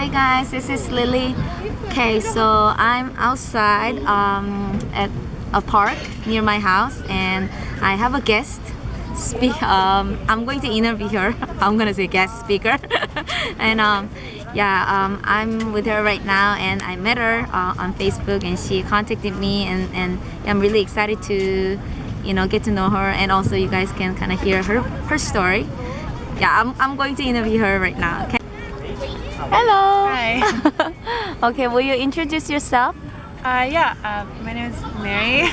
Hey guys, this is Lily. Okay, so I'm outside at a park near my house, and I have a guest. I'm going to interview her. I'm gonna say guest speaker, and I'm with her right now, and I met her on Facebook, and she contacted me, and I'm really excited to, get to know her, and also you guys can kind of hear her story. Yeah, I'm going to interview her right now. Okay. Hello. Hi. Okay, will you introduce yourself? My name is Mary.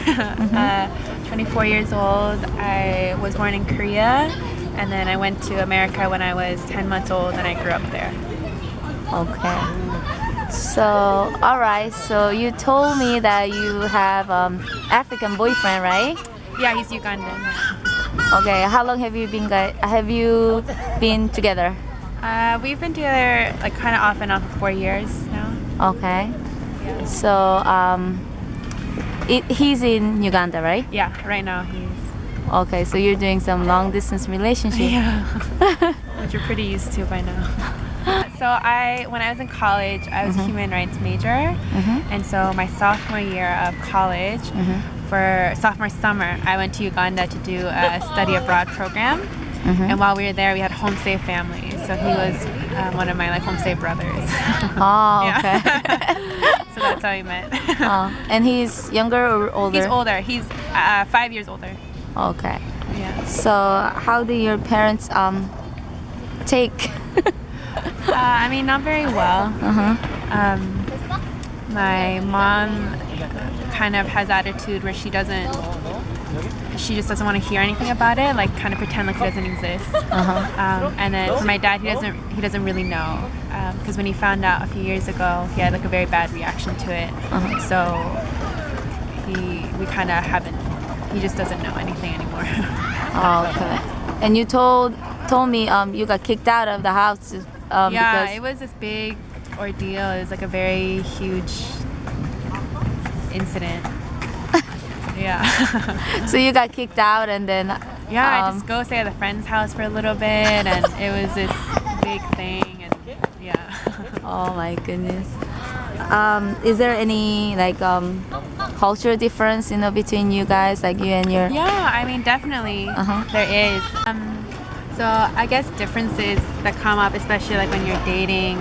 24 years old. I was born in Korea, and then I went to America when I was 10 months old, and I grew up there. Okay. So, alright, so you told me that you have African boyfriend, right? Yeah, he's Ugandan. Okay, how long have you been together? We've been together like kind of off and on for 4 years now. Okay. So, he's in Uganda, right? Yeah, right now he's. Okay, so you're doing some long distance relationship. Yeah, which you're pretty used to by now. So when I was in college, I was a human rights major, and so my sophomore year of college, for sophomore summer, I went to Uganda to do a study abroad program. And while we were there, we had homestay families. So he was one of my homestay brothers. Oh, okay. So that's how we met. And he's younger or older? He's older. He's 5 years older. Okay. Yeah. So how do your parents take? Not very well. My mom kind of has attitude where she just doesn't want to hear anything about it, like kind of pretend like it doesn't exist. And then for my dad, he doesn't really know, because when he found out a few years ago, he had a very bad reaction to it. So we kind of haven't. He just doesn't know anything anymore. Oh, okay. And you told me you got kicked out of the house. Yeah, because it was this big ordeal. It was like a very huge incident. Yeah. So you got kicked out, and then I just go stay at a friend's house for a little bit, and it was this big thing, and yeah. Oh my goodness. Is there any cultural difference between you guys, like you and your? Yeah, definitely there is. So I guess differences that come up, especially when you're dating,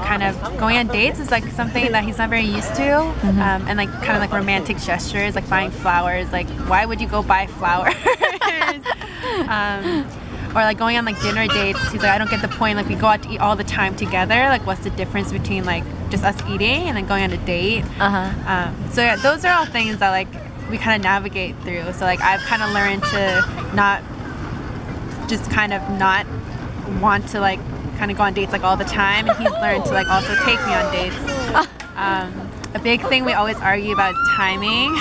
kind of going on dates is something that he's not very used to, and romantic gestures, like buying flowers. Why would you go buy flowers? Or going on dinner dates. He's like, I don't get the point. We go out to eat all the time together. What's the difference between just us eating and then going on a date? So yeah, those are all things that we kind of navigate through. So I've kind of learned to not want to kind of go on dates all the time, and he's learned to also take me on dates. A big thing we always argue about is timing.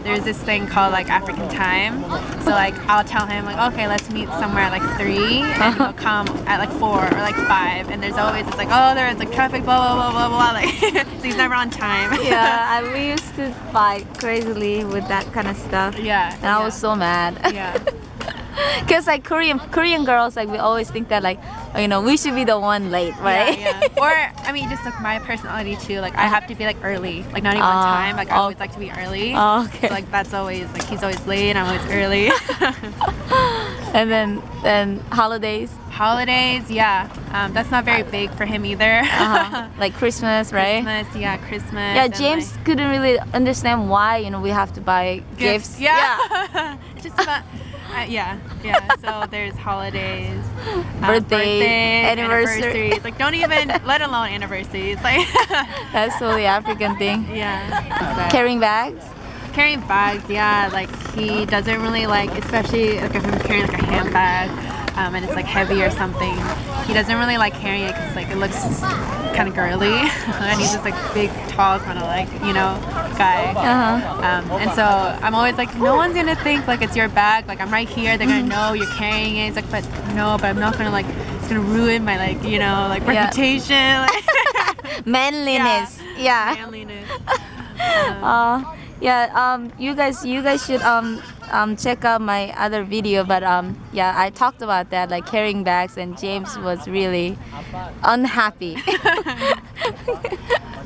There's this thing called African time. So I'll tell him okay, let's meet somewhere at 3, and he'll come at 4 or 5, and there's always it's there's traffic, blah blah blah blah blah, so he's never on time. Yeah, we used to fight crazily with that kind of stuff. Yeah. And I was so mad. Yeah. Because Korean girls, we always think that we should be the one late, right? Yeah. Or just my personality too. I have to be early, not even on time. I always like to be early. Oh, okay. So that's always he's always late, I'm always early. And then holidays. Holidays, yeah. That's not very big for him either. Like Christmas, right? Christmas. Yeah, James couldn't really understand why we have to buy gifts. Yeah. Just about. Yeah. So there's holidays, birthdays, anniversaries. Don't even, let alone anniversaries. That's totally African thing. Yeah. Carrying bags. Carrying bags, yeah. He doesn't really especially if I'm carrying a handbag, and it's heavy or something. He doesn't really like carrying it because it looks kind of girly, and he's just big, tall kind of guy. And so I'm always no one's gonna think it's your bag. I'm right here. They're gonna know you're carrying it. It's but I'm not gonna it's gonna ruin my reputation. Manliness. Yeah. Manliness. You guys should check out my other video, but yeah, I talked about that, like carrying bags, and James was really unhappy.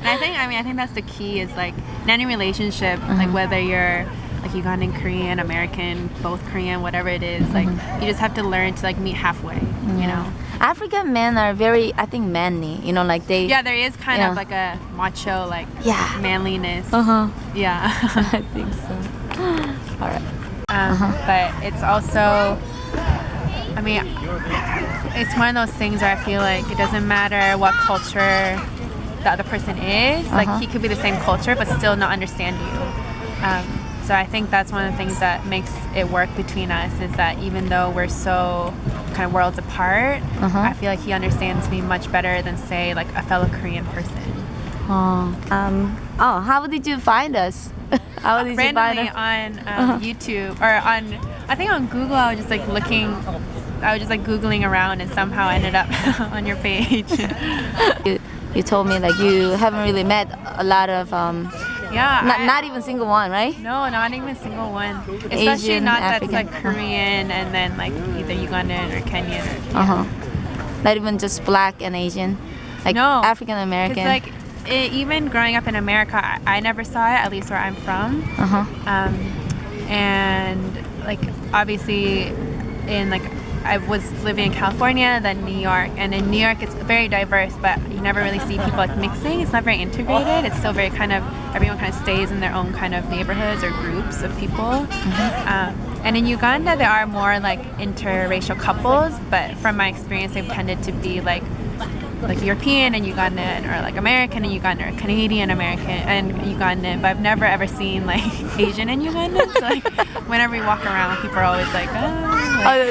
And I think that's the key is like in any relationship, like whether you're like Ugandan, Korean, American, both Korean, whatever it is, like you just have to learn to like meet halfway, you know? African men are very, I think, manly. You know, like they. Yeah, there is kind Yeah. of like a macho, like Yeah. manliness. Yeah. I think so. All right. But it's also, I mean, it's one of those things where I feel like it doesn't matter what culture the other person is. Like he could be the same culture but still not understand you. So I think that's one of the things that makes it work between us is that even though we're so kind of worlds apart, I feel like he understands me much better than say like a fellow Korean person. How did you find us? How did you find Randomly us? on YouTube or on, I think on Google, I was just like looking, I was just like Googling around and somehow ended up on your page. You told me like you haven't really met a lot of Yeah. not even single one, right? No, not even a single one. Especially Asian, not African. that's like Korean and then like either Ugandan or Kenyan. Or, Not even just black and Asian, like No. African American. Because like even growing up in America, I never saw it, at least where I'm from. And like obviously in like I was living in California, then New York, and in New York it's very diverse, but you never really see people like mixing. It's not very integrated. It's still very kind of everyone kind of stays in their own kind of neighborhoods or groups of people. And in Uganda there are more like interracial couples, but from my experience they've tended to be like European and Ugandan, or like American and Ugandan, or Canadian American and Ugandan, but I've never ever seen like Asian and Ugandan. So like whenever we walk around, people are always like,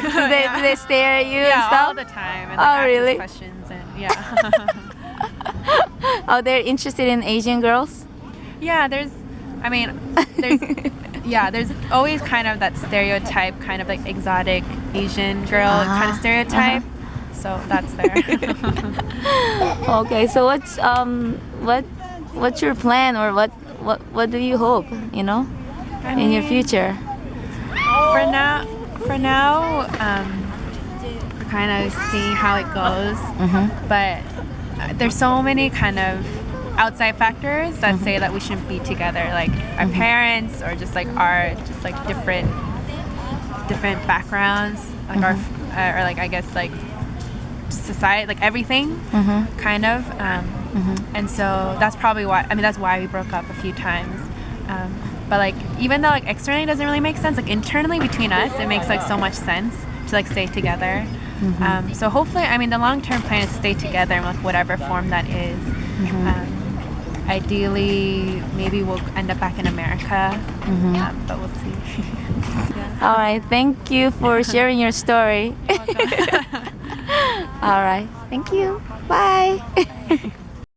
do they stare at you and yeah, stuff? all the time, and like, ask us really? questions and yeah. Oh, they're interested in Asian girls? Yeah, there's always kind of that stereotype, kind of like exotic Asian girl kind of stereotype. So that's there. Okay, so what's your plan, or what do you hope, in your future? For now, we're kind of seeing how it goes. But there's so many kind of outside factors that say that we shouldn't be together, like our parents, or just like our different backgrounds, like our or like I guess like society, like everything, kind of. And so that's probably why. I mean, that's why we broke up a few times. But like even though like externally it doesn't really make sense, like internally between us it makes like so much sense to like stay together. So hopefully, I mean, the long-term plan is to stay together in like whatever form that is. Ideally, maybe we'll end up back in America, but we'll see. All right, thank you for sharing your story. All right, thank you. Bye.